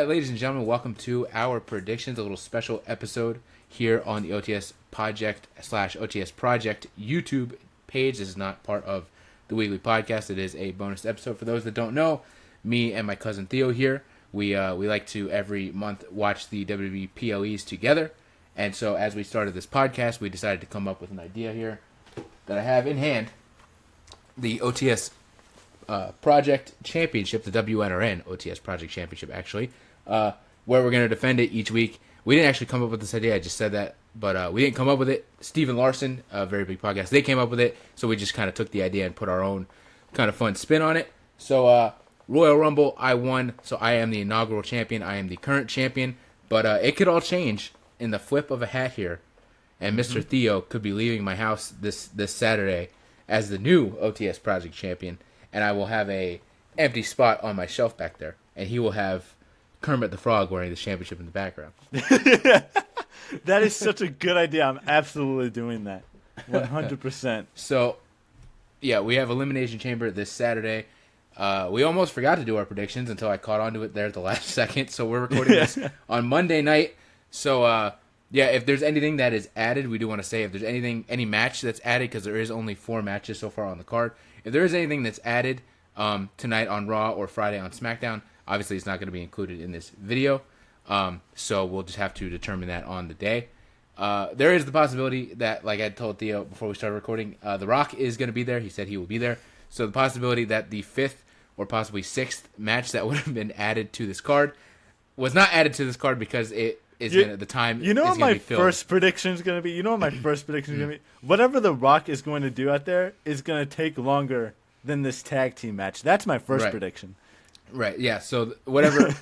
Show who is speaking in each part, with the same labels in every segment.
Speaker 1: right, ladies and gentlemen, welcome to our predictions, a little special episode here on the OTS Project / OTS Project YouTube page. This is not part of the weekly podcast. It is a bonus episode. For those that don't know, me and my cousin Theo here, we like to every month watch the WWE PLEs together. And so as we started this podcast, we decided to come up with an idea here that I have in hand, the OTS Project Championship, the WNRN OTS Project Championship, actually, where we're going to defend it each week. We didn't actually come up with this idea. I just said that, but we didn't come up with it. Steven Larson, a very big podcast, they came up with it, so we just kind of took the idea and put our own kind of fun spin on it. So Royal Rumble, I won, so I am the inaugural champion. I am the current champion, but it could all change in the flip of a hat here, and Mr. Theo could be leaving my house this Saturday as the new OTS Project champion, and I will have a empty spot on my shelf back there, and he will have Kermit the Frog wearing the championship in the background.
Speaker 2: That is such a good idea. I'm absolutely doing that. 100%.
Speaker 1: So, yeah, we have Elimination Chamber this Saturday. We almost forgot to do our predictions until I caught on to it there at the last second, so we're recording this on Monday night. So, yeah, if there's anything that is added, we do want to say if there's any match that's added, because there is only 4 matches so far on the card. If there is anything that's added tonight on Raw or Friday on SmackDown, obviously it's not going to be included in this video. So we'll just have to determine that on the day. There is the possibility that, like I told Theo before we started recording, The Rock is going to be there. He said he will be there. So the possibility that the 5th or possibly 6th match that would have been added to this card was not added to this card because it is going to, the time
Speaker 2: You know
Speaker 1: is
Speaker 2: what
Speaker 1: gonna
Speaker 2: my
Speaker 1: be filled.
Speaker 2: first prediction is going to be? You know what my first prediction is going to be? Whatever The Rock is going to do out there is going to take longer than this tag team match. That's my first prediction.
Speaker 1: Right, yeah. So whatever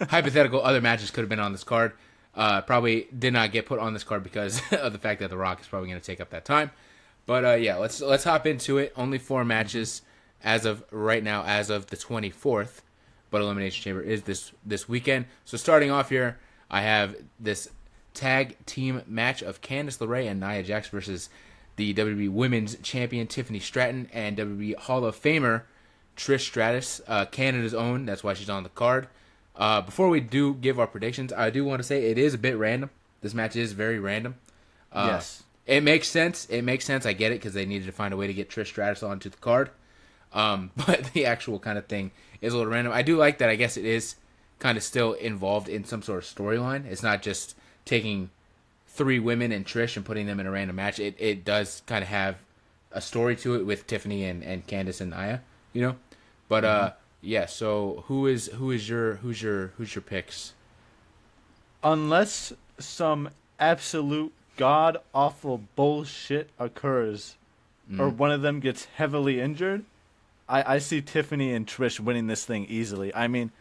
Speaker 1: hypothetical other matches could have been on this card probably did not get put on this card because of the fact that The Rock is probably going to take up that time. But yeah, let's hop into it. Only 4 matches as of right now, as of the 24th. But Elimination Chamber is this weekend. So starting off here, I have this tag team match of Candice LeRae and Nia Jax versus the WWE Women's Champion Tiffany Stratton and WWE Hall of Famer Trish Stratus, Canada's own. That's why she's on the card. Before we do give our predictions, I do want to say it is a bit random. This match is very random.
Speaker 2: Yes.
Speaker 1: It makes sense. I get it because they needed to find a way to get Trish Stratus onto the card. But the actual kind of thing is a little random. I do like that. I guess it is kind of still involved in some sort of storyline. It's not just taking 3 women and Trish and putting them in a random match. It does kind of have a story to it with Tiffany and Candice and Nia, you know. But yeah. So who's your picks?
Speaker 2: Unless some absolute god awful bullshit occurs, or one of them gets heavily injured, I see Tiffany and Trish winning this thing easily. I mean,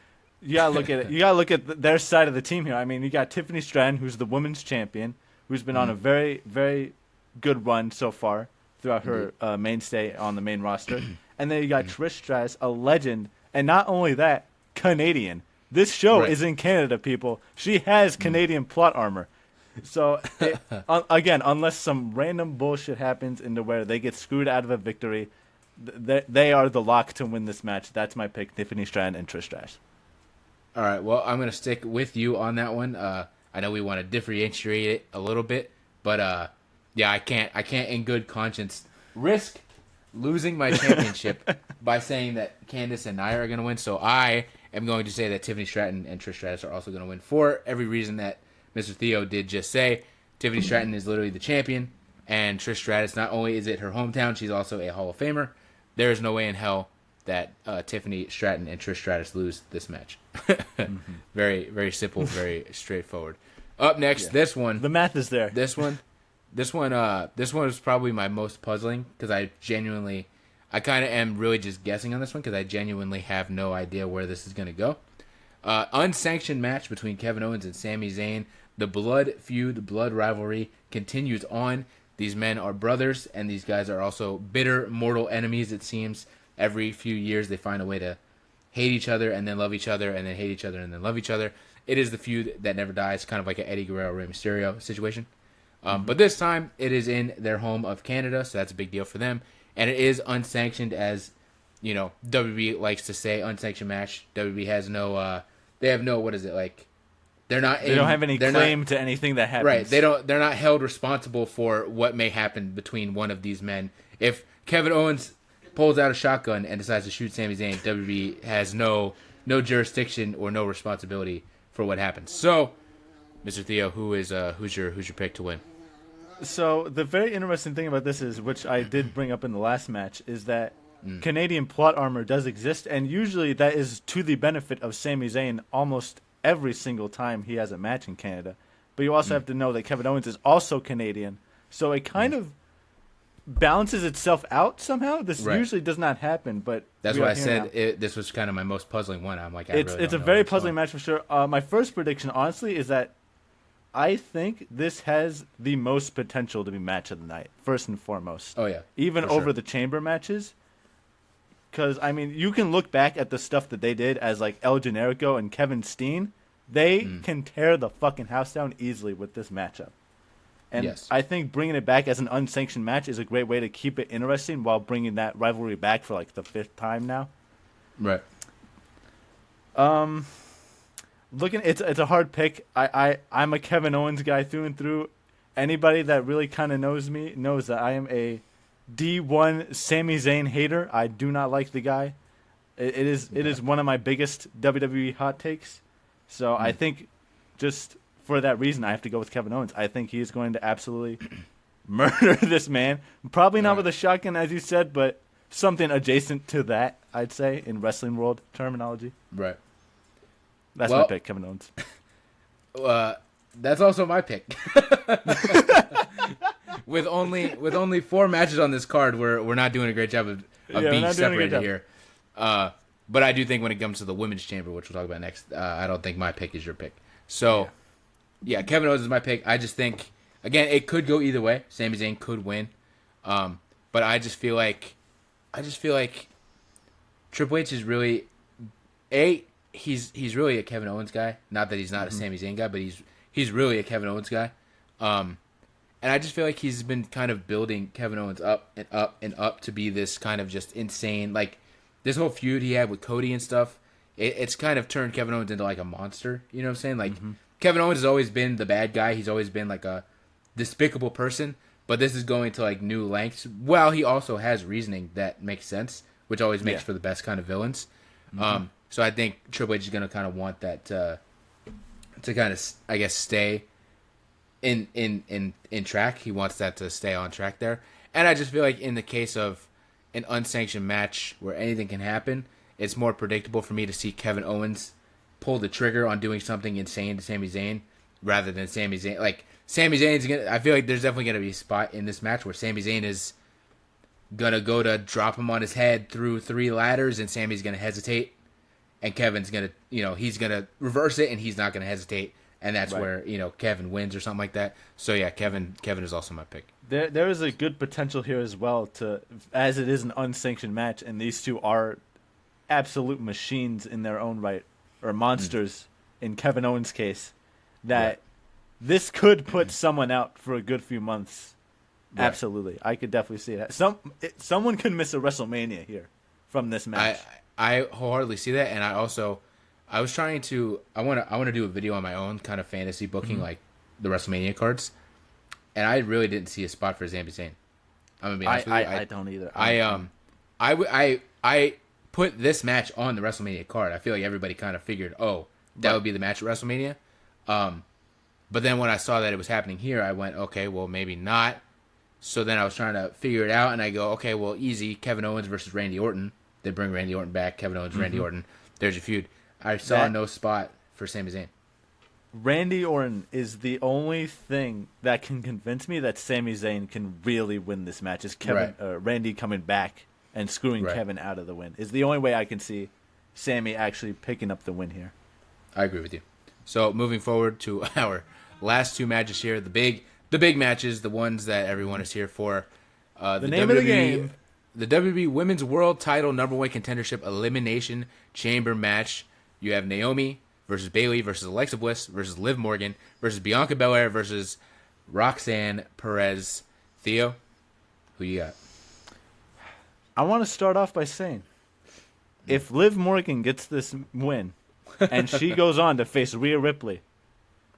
Speaker 2: you gotta look at it. You gotta look at their side of the team here. I mean, you got Tiffany Stratton, who's the women's champion, who's been on a very, very good run so far throughout her mainstay on the main roster. And then you got Trish Stratus, a legend, and not only that, Canadian. This show is in Canada, people. She has Canadian plot armor. So, again, unless some random bullshit happens into where they get screwed out of a victory, they are the lock to win this match. That's my pick, Tiffany Stratton and Trish Stratus.
Speaker 1: All right, well, I'm going to stick with you on that one. I know we want to differentiate it a little bit, but yeah, I can't in good conscience risk losing my championship by saying that Candice and Nia are going to win. So I am going to say that Tiffany Stratton and Trish Stratus are also going to win for every reason that Mr. Theo did just say. Tiffany Stratton is literally the champion, and Trish Stratus, not only is it her hometown, she's also a Hall of Famer. There is no way in hell that Tiffany Stratton and Trish Stratus lose this match. Very, very simple, very straightforward. Up next, this one.
Speaker 2: The math is there.
Speaker 1: This one is probably my most puzzling because I kind of am really just guessing on this one because I genuinely have no idea where this is going to go. Unsanctioned match between Kevin Owens and Sami Zayn. The blood feud, the blood rivalry continues on. These men are brothers, and these guys are also bitter, mortal enemies, it seems. Every few years, they find a way to hate each other, and then love each other, and then hate each other, and then love each other. It is the feud that never dies, kind of like an Eddie Guerrero-Rey Mysterio situation. But this time, it is in their home of Canada, so that's a big deal for them. And it is unsanctioned, as, you know, WWE likes to say, unsanctioned match. WWE has no what is it like? They're not.
Speaker 2: They don't have any claim to anything that happens.
Speaker 1: Right. They're not held responsible for what may happen between one of these men. If Kevin Owens pulls out a shotgun and decides to shoot Sami Zayn, WWE has no jurisdiction or no responsibility for what happens. So, Mr. Theo, who's your pick to win?
Speaker 2: So the very interesting thing about this is, which I did bring up in the last match, is that Canadian plot armor does exist, and usually that is to the benefit of Sami Zayn almost every single time he has a match in Canada. But you also have to know that Kevin Owens is also Canadian, so it kind of balances itself out somehow. This usually does not happen, but
Speaker 1: that's why I said this was kind of my most puzzling one. I'm like,
Speaker 2: it's a very puzzling match for sure. My first prediction, honestly, is that I think this has the most potential to be match of the night, first and foremost.
Speaker 1: Oh yeah,
Speaker 2: even over the chamber matches. Because, I mean, you can look back at the stuff that they did as, like, El Generico and Kevin Steen. They can tear the fucking house down easily with this matchup. And I think bringing it back as an unsanctioned match is a great way to keep it interesting while bringing that rivalry back for, like, the 5th time now.
Speaker 1: Right.
Speaker 2: It's a hard pick. I'm a Kevin Owens guy through and through. Anybody that really kind of knows me knows that I am a D1 Sami Zayn hater. I do not like the guy. It is one of my biggest WWE hot takes. So I think just for that reason, I have to go with Kevin Owens. I think he is going to absolutely murder this man. Probably not with a shotgun, as you said, but something adjacent to that, I'd say, in wrestling world terminology.
Speaker 1: Right.
Speaker 2: That's my pick, Kevin Owens.
Speaker 1: That's also my pick. With only 4 matches on this card, we're not doing a great job of being separated here. But I do think when it comes to the women's chamber, which we'll talk about next, I don't think my pick is your pick. So, yeah, Kevin Owens is my pick. I just think, again, it could go either way. Sami Zayn could win, but I just feel like Triple H is really he's really a Kevin Owens guy. Not that he's not a Sami Zayn guy, but he's really a Kevin Owens guy. And I just feel like he's been kind of building Kevin Owens up and up and up to be this kind of just insane, like this whole feud he had with Cody and stuff. It's kind of turned Kevin Owens into like a monster. You know what I'm saying? Like Kevin Owens has always been the bad guy. He's always been like a despicable person. But this is going to like new lengths. Well, he also has reasoning that makes sense, which always makes for the best kind of villains. So I think Triple H is going to kind of want that to kind of, I guess, stay in track. He wants that to stay on track there. And I just feel like in the case of an unsanctioned match where anything can happen, it's more predictable for me to see Kevin Owens pull the trigger on doing something insane to Sami Zayn rather than Sami Zayn. Like, Sami Zayn's going to... I feel like there's definitely going to be a spot in this match where Sami Zayn is going to go to drop him on his head through 3 ladders, and Sami's going to hesitate. And Kevin's going to... he's going to reverse it, and he's not going to hesitate. And that's where, Kevin wins or something like that. So, yeah, Kevin is also my pick.
Speaker 2: There is a good potential here as well, as it is an unsanctioned match, and these two are absolute machines in their own right, or monsters in Kevin Owens' case, that this could put someone out for a good few months. Right. Absolutely. I could definitely see that. Someone could miss a WrestleMania here from this match.
Speaker 1: I wholeheartedly see that, and I was trying to... I want to do a video on my own, kind of fantasy booking, like the WrestleMania cards, and I really didn't see a spot for Sami Zayn. I'm gonna be honest with you.
Speaker 2: I don't either.
Speaker 1: I put this match on the WrestleMania card. I feel like everybody kind of figured, that would be the match at WrestleMania. But then when I saw that it was happening here, I went, okay, well, maybe not. So then I was trying to figure it out, and I go, okay, well, easy. Kevin Owens versus Randy Orton. They bring Randy Orton back. Kevin Owens, Randy Orton. There's your feud. I saw no spot for Sami Zayn.
Speaker 2: Randy Orton is the only thing that can convince me that Sami Zayn can really win this match. Is Randy coming back and screwing Kevin out of the win. Is the only way I can see Sami actually picking up the win here.
Speaker 1: I agree with you. So moving forward to our last 2 matches here, the big matches, the ones that everyone is here for.
Speaker 2: The name of the game.
Speaker 1: The WWE Women's World Title Number 1 Contendership Elimination Chamber match. You have Naomi versus Bayley versus Alexa Bliss versus Liv Morgan versus Bianca Belair versus Roxanne Perez. Theo, who you got?
Speaker 2: I want to start off by saying, if Liv Morgan gets this win, and she goes on to face Rhea Ripley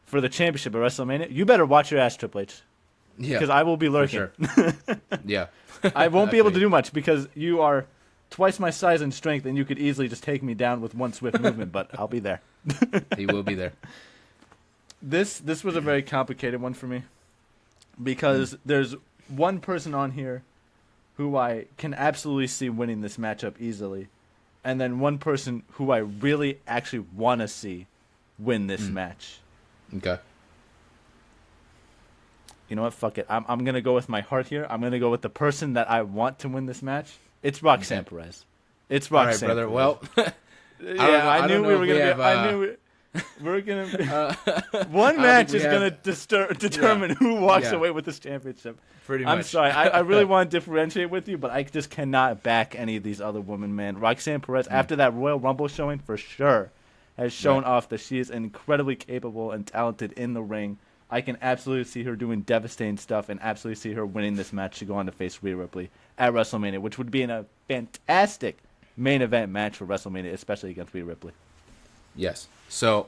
Speaker 2: for the championship at WrestleMania, you better watch your ass, Triple H.
Speaker 1: Yeah,
Speaker 2: because I will be lurking.
Speaker 1: For sure. Yeah.
Speaker 2: I won't be able to do much because you are twice my size and strength, and you could easily just take me down with one swift movement. But I'll be there.
Speaker 1: He will be there.
Speaker 2: This was a very complicated one for me because there's one person on here who I can absolutely see winning this matchup easily, and then one person who I really actually want to see win this match.
Speaker 1: Okay.
Speaker 2: You know what? Fuck it. I'm gonna go with my heart here. I'm gonna go with the person that I want to win this match. It's Roxanne Perez. It's Roxanne.
Speaker 1: All right, brother.
Speaker 2: Perez.
Speaker 1: Well,
Speaker 2: I knew we were gonna. I knew we're gonna. One match is gonna determine who walks away with this championship.
Speaker 1: Pretty much.
Speaker 2: I'm sorry. I really want to differentiate with you, but I just cannot back any of these other women, man. Roxanne Perez, after that Royal Rumble showing, for sure, has shown off that she is incredibly capable and talented in the ring. I can absolutely see her doing devastating stuff and absolutely see her winning this match to go on to face Rhea Ripley at WrestleMania, which would be in a fantastic main event match for WrestleMania, especially against Rhea Ripley.
Speaker 1: Yes. So,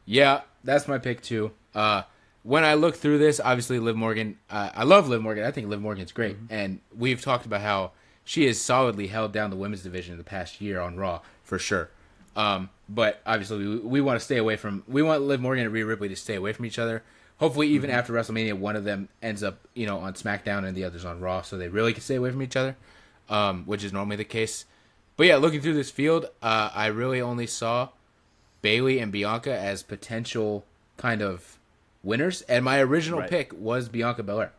Speaker 1: yeah, that's my pick too. When I look through this, obviously Liv Morgan, I love Liv Morgan. I think Liv Morgan's great. Mm-hmm. And we've talked about how she has solidly held down the women's division in the past year on Raw, for sure. But obviously we want to stay away from, we want Liv Morgan and Rhea Ripley to stay away from each other. Hopefully, even after WrestleMania, one of them ends up, on SmackDown and the other's on Raw, so they really can stay away from each other, which is normally the case. But yeah, looking through this field, I really only saw Bayley and Bianca as potential kind of winners, and my original pick was Bianca Belair.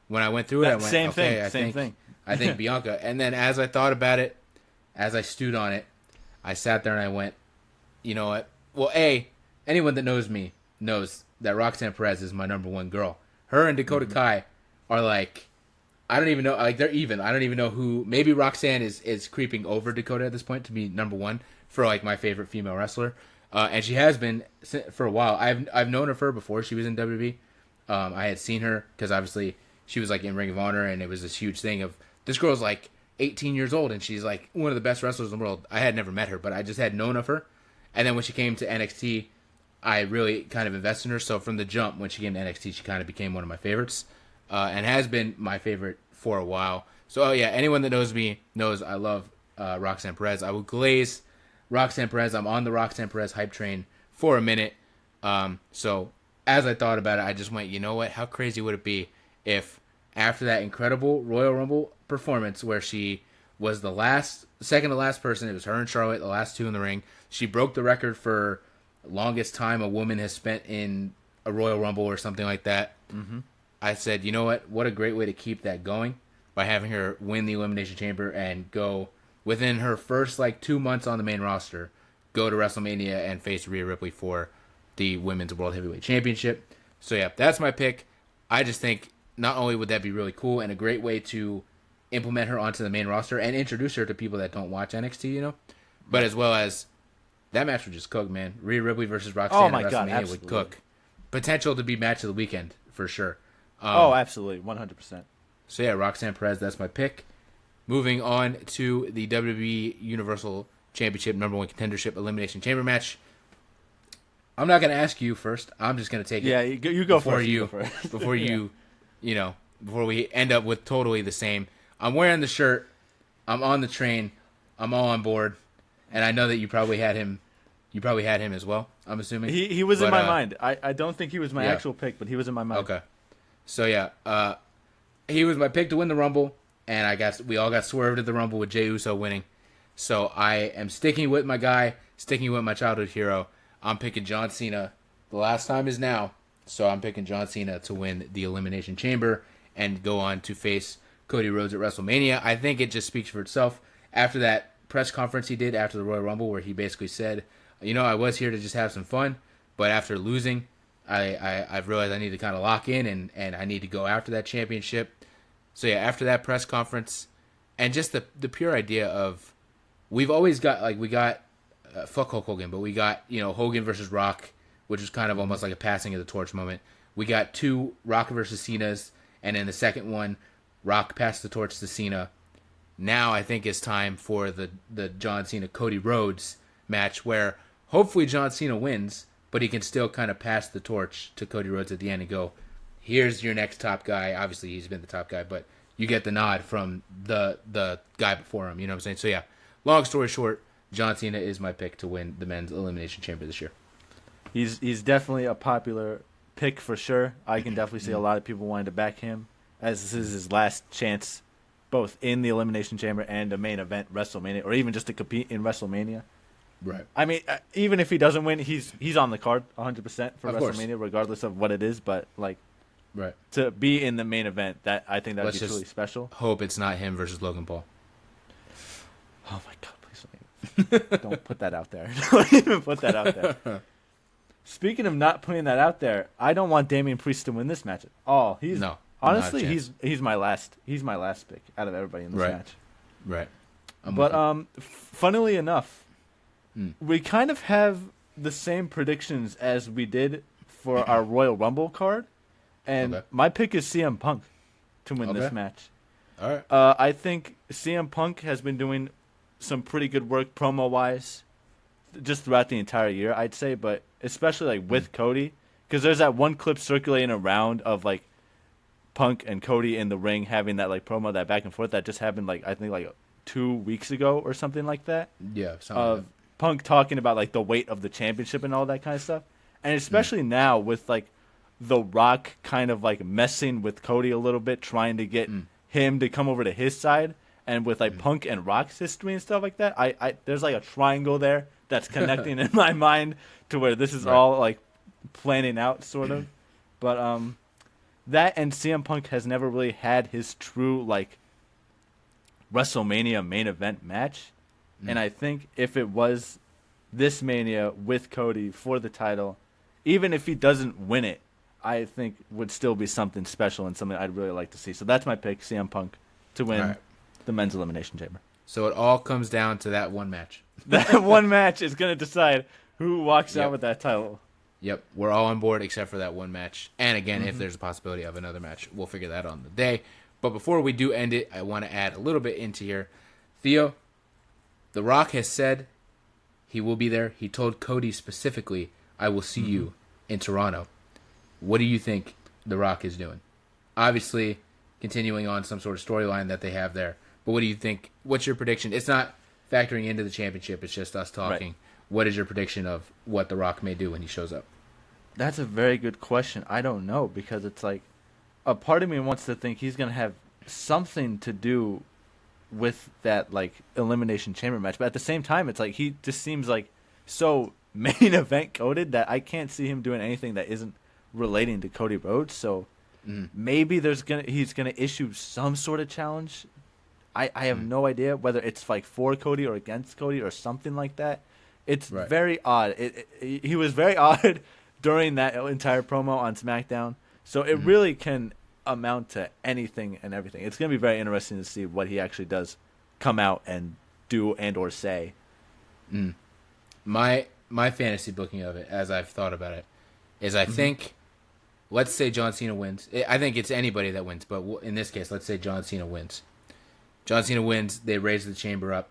Speaker 1: When I went through it, I went,
Speaker 2: same thing.
Speaker 1: I think Bianca. And then as I thought about it, as I stewed on it, I sat there and I went, you know what? Well, anyone that knows me knows that Roxanne Perez is my number one girl. Her and Dakota Kai are like, I don't even know, like they're even. I don't even know who. Maybe Roxanne is creeping over Dakota at this point to be number one for like my favorite female wrestler, and she has been for a while. I've known of her before she was in WWE. I had seen her because obviously she was like in Ring of Honor, and it was this huge thing of this girl's like 18 years old and she's like one of the best wrestlers in the world. I had never met her, but I just had known of her, and then when she came to NXT. I really kind of invested in her. So from the jump, when she came to NXT, she kind of became one of my favorites, and has been my favorite for a while. So anyone that knows me knows I love Roxanne Perez. I will glaze Roxanne Perez. I'm on the Roxanne Perez hype train for a minute. So as I thought about it, I just went, you know what? How crazy would it be if after that incredible Royal Rumble performance where she was the second to last person, it was her and Charlotte, the last two in the ring. She broke the record for longest time a woman has spent in a Royal Rumble or something like that. Mm-hmm. I said, you know what a great way to keep that going by having her win the Elimination Chamber and go within her first 2 months on the main roster, go to WrestleMania and face Rhea Ripley for the Women's World Heavyweight Championship. So yeah, that's my pick. I just think not only would that be really cool and a great way to implement her onto the main roster and introduce her to people that don't watch NXT, but as well as that match would just cook, man. Rhea Ripley versus Roxanne at WrestleMania would cook. Potential to be match of the weekend, for sure.
Speaker 2: Absolutely. 100%.
Speaker 1: So, yeah, Roxanne Perez, that's my pick. Moving on to the WWE Universal Championship number one contendership elimination chamber match. I'm not going to ask you first. I'm just going to take it.
Speaker 2: Yeah, you go first.
Speaker 1: Before before we end up with totally the same. I'm wearing the shirt. I'm on the train. I'm all on board. And I know that you probably had him. You probably had him as well, I'm assuming.
Speaker 2: He was in my mind. I don't think he was my actual pick, but he was in my mind.
Speaker 1: Okay. So, he was my pick to win the Rumble, and we all got swerved at the Rumble with Jey Uso winning. So I am sticking with my guy, sticking with my childhood hero. I'm picking John Cena. The last time is now, so I'm picking John Cena to win the Elimination Chamber and go on to face Cody Rhodes at WrestleMania. I think it just speaks for itself. After that press conference he did after the Royal Rumble where he basically said, I was here to just have some fun, but after losing, I've realized I need to kind of lock in and I need to go after that championship. So yeah, after that press conference and just the pure idea of we've always got fuck Hulk Hogan, but we got Hogan versus Rock, which was kind of almost like a passing of the torch moment. We got two Rock versus Cena's, and in the second one, Rock passed the torch to Cena. Now I think it's time for the John Cena Cody Rhodes match where hopefully John Cena wins, but he can still kind of pass the torch to Cody Rhodes at the end and go, here's your next top guy. Obviously, he's been the top guy, but you get the nod from the guy before him. You know what I'm saying? So, yeah, long story short, John Cena is my pick to win the men's Elimination Chamber this year.
Speaker 2: He's definitely a popular pick for sure. I can definitely see a lot of people wanting to back him, as this is his last chance, both in the Elimination Chamber and the main event, WrestleMania, or even just to compete in WrestleMania.
Speaker 1: Right.
Speaker 2: I mean, even if he doesn't win, he's on the card 100% for
Speaker 1: Of
Speaker 2: WrestleMania,
Speaker 1: course.
Speaker 2: regardless of what it is. But like,
Speaker 1: Right.
Speaker 2: to be in the main event, that I think that would
Speaker 1: Let's
Speaker 2: be
Speaker 1: just
Speaker 2: truly special.
Speaker 1: Hope it's not him versus Logan Paul.
Speaker 2: Oh my God, please don't put that out there. Don't even put that out there. Speaking of not putting that out there, I don't want Damian Priest to win this match. Oh,
Speaker 1: No.
Speaker 2: honestly,
Speaker 1: not a chance.
Speaker 2: he's my last pick out of everybody in this
Speaker 1: Right.
Speaker 2: match.
Speaker 1: Right.
Speaker 2: But funnily enough,
Speaker 1: Hmm.
Speaker 2: we kind of have the same predictions as we did for our Royal Rumble card, and
Speaker 1: Okay.
Speaker 2: my pick is CM Punk to win this
Speaker 1: Okay.
Speaker 2: match.
Speaker 1: All right.
Speaker 2: I think CM Punk has been doing some pretty good work promo-wise just throughout the entire year, I'd say, but especially like with Cody, because there's that one clip circulating around of like Punk and Cody in the ring having that like promo, that back and forth that just happened like I think like 2 weeks ago or something like that.
Speaker 1: Yeah. Something
Speaker 2: Of
Speaker 1: like
Speaker 2: Punk talking about like the weight of the championship and all that kind of stuff, and especially now with like The Rock kind of like messing with Cody a little bit, trying to get him to come over to his side, and with like Punk and Rock's history and stuff like that, I there's like a triangle there that's connecting in my mind to where this is
Speaker 1: Right.
Speaker 2: all like planning out sort of, but that and CM Punk has never really had his true like WrestleMania main event match. And I think if it was this Mania with Cody for the title, even if he doesn't win it, I think would still be something special and something I'd really like to see. So that's my pick, CM Punk, to win
Speaker 1: All right.
Speaker 2: the men's Elimination Chamber.
Speaker 1: So it all comes down to that one match.
Speaker 2: That one match is going to decide who walks
Speaker 1: Yep.
Speaker 2: out with that title.
Speaker 1: Yep, we're all on board except for that one match. And again, if there's a possibility of another match, we'll figure that on the day. But before we do end it, I want to add a little bit into here. Theo, The Rock has said he will be there. He told Cody specifically, I will see you in Toronto. What do you think The Rock is doing? Obviously, continuing on some sort of storyline that they have there. But what do you think? What's your prediction? It's not factoring into the championship. It's just us talking.
Speaker 2: Right.
Speaker 1: What is your prediction of what The Rock may do when he shows up?
Speaker 2: That's a very good question. I don't know, because it's like a part of me wants to think he's going to have something to do with that like Elimination Chamber match, but at the same time it's like he just seems like so main event coded that I can't see him doing anything that isn't relating to Cody Rhodes. So maybe he's gonna issue some sort of challenge. I have no idea whether it's like for Cody or against Cody or something like that. It's
Speaker 1: Right.
Speaker 2: very odd. He was very odd during that entire promo on SmackDown, so it really can amount to anything and everything. It's going to be very interesting to see what he actually does come out and do and or say.
Speaker 1: My fantasy booking of it, as I've thought about it, is I think, let's say John Cena wins. I think it's anybody that wins, but in this case, let's say John Cena wins. John Cena wins. They raise the chamber up.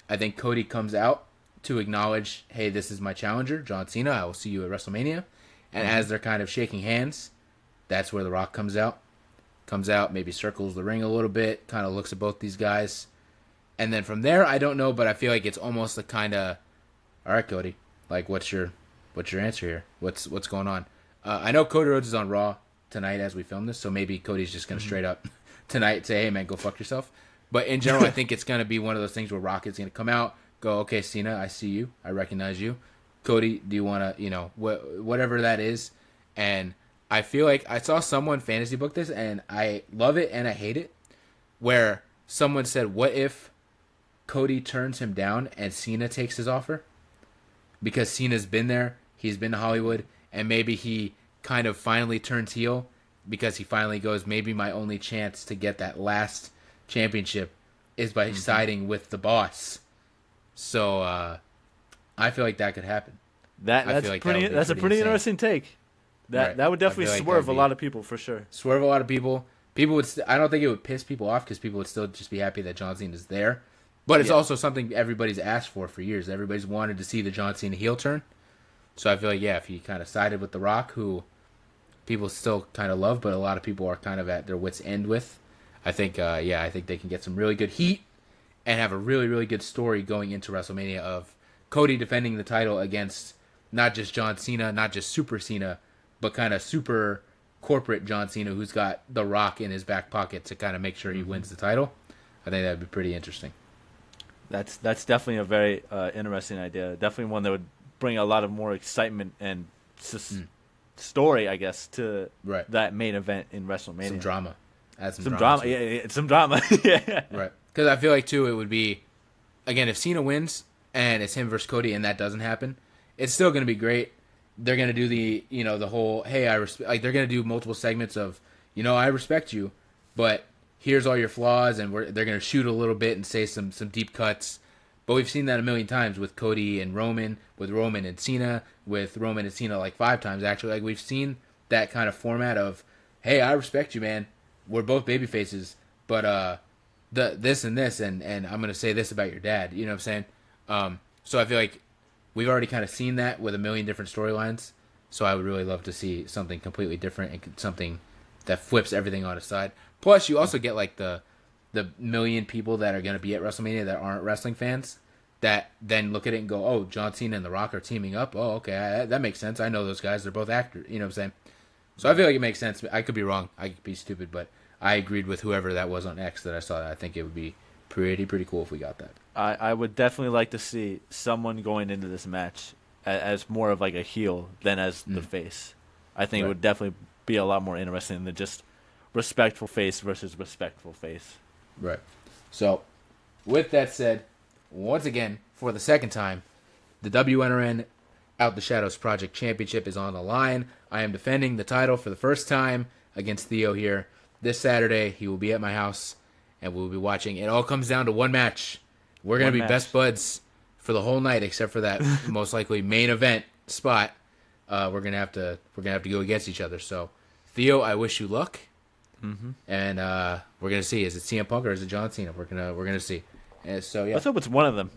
Speaker 1: I think Cody comes out to acknowledge, hey, this is my challenger, John Cena. I will see you at WrestleMania. And as they're kind of shaking hands, that's where The Rock comes out. Comes out, maybe circles the ring a little bit, kind of looks at both these guys. And then from there, I don't know, but I feel like it's almost the kind of, all right, Cody, like what's your answer here? What's going on? I know Cody Rhodes is on Raw tonight as we film this, so maybe Cody's just going to straight up tonight say, hey, man, go fuck yourself. But in general, I think it's going to be one of those things where Rock is going to come out, go, okay, Cena, I see you. I recognize you. Cody, do you want to, whatever that is. And I feel like I saw someone fantasy book this, and I love it and I hate it, where someone said, what if Cody turns him down and Cena takes his offer? Because Cena's been there, he's been to Hollywood, and maybe he kind of finally turns heel because he finally goes, maybe my only chance to get that last championship is by siding with the boss. So I feel like that could happen.
Speaker 2: That's
Speaker 1: I feel like that would be
Speaker 2: that's a
Speaker 1: pretty
Speaker 2: pretty
Speaker 1: insane.
Speaker 2: interesting take. That
Speaker 1: Right.
Speaker 2: would definitely
Speaker 1: I feel like
Speaker 2: swerve
Speaker 1: that'd
Speaker 2: a
Speaker 1: be-
Speaker 2: lot of people for sure.
Speaker 1: Swerve a lot of people. People would. I don't think it would piss people off because people would still just be happy that John Cena is there. But it's also something everybody's asked for years. Everybody's wanted to see the John Cena heel turn. So I feel like, if he kind of sided with The Rock, who people still kind of love, but a lot of people are kind of at their wits' end with, I think, I think they can get some really good heat and have a really, really good story going into WrestleMania of Cody defending the title against not just John Cena, not just Super Cena, but kind of super corporate John Cena, who's got The Rock in his back pocket to kind of make sure he wins the title. I think that would be pretty interesting.
Speaker 2: That's definitely a very interesting idea. Definitely one that would bring a lot of more excitement and story, I guess, to that main event in WrestleMania.
Speaker 1: Some drama. Add
Speaker 2: some drama. Yeah, some drama. Yeah.
Speaker 1: Right. Because I feel like, too, it would be, again, if Cena wins and it's him versus Cody and that doesn't happen, it's still going to be great. They're going to do the whole, hey, they're going to do multiple segments of, I respect you, but here's all your flaws, and they're going to shoot a little bit and say some deep cuts. But we've seen that a million times with Cody and Roman, with Roman and Cena, with Roman and Cena like 5 times, actually. Like, we've seen that kind of format of, hey, I respect you, man. We're both baby faces, but this and this, and I'm going to say this about your dad. You know what I'm saying? So I feel like we've already kind of seen that with a million different storylines. So I would really love to see something completely different and something that flips everything on its side. Plus, you also get like the million people that are going to be at WrestleMania that aren't wrestling fans that then look at it and go, oh, John Cena and The Rock are teaming up. Oh, okay, that makes sense. I know those guys. They're both actors. You know what I'm saying? So I feel like it makes sense. I could be wrong. I could be stupid, but I agreed with whoever that was on X that I saw that. I think it would be pretty cool if we got that.
Speaker 2: I would definitely like to see someone going into this match as more of like a heel than as the face. I think it would definitely be a lot more interesting than just respectful face versus respectful face.
Speaker 1: Right. So, with that said, once again, for the second time, the WNRN Out the Shadows Project Championship is on the line. I am defending the title for the first time against Theo here. This Saturday, he will be at my house, and we'll be watching. It all comes down to one match. We're going to be best buds for the whole night, except for that most likely main event spot. We're gonna have to go against each other. So, Theo, I wish you luck. Mm-hmm. And we're gonna see. Is it CM Punk or is it John Cena? We're gonna see. And so
Speaker 2: let's hope it's one of them.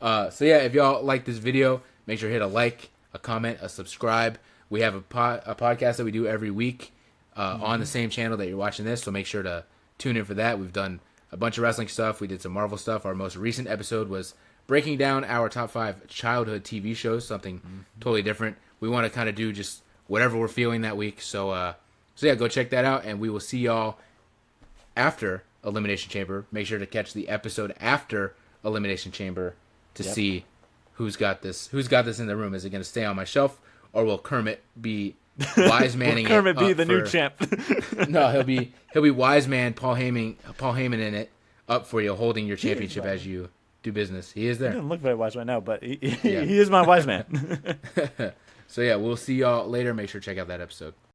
Speaker 1: So if y'all like this video, make sure to hit a like, a comment, a subscribe. We have a podcast that we do every week on the same channel that you're watching this. So make sure to tune in for that. We've done a bunch of wrestling stuff. We did some Marvel stuff. Our most recent episode was breaking down our top 5 childhood TV shows, something totally different. We want to kind of do just whatever we're feeling that week. So go check that out, and we will see y'all after Elimination Chamber. Make sure to catch the episode after Elimination Chamber to see who's got this in the room. Is it going to stay on my shelf, or will Kermit be wise manning
Speaker 2: will Kermit be the new champ?
Speaker 1: No, he'll be wise man Paul Heyman in it up for you, holding your championship as you do business. He is there.
Speaker 2: He doesn't look very wise right now, but he is my wise man.
Speaker 1: So we'll see y'all later. Make sure to check out that episode.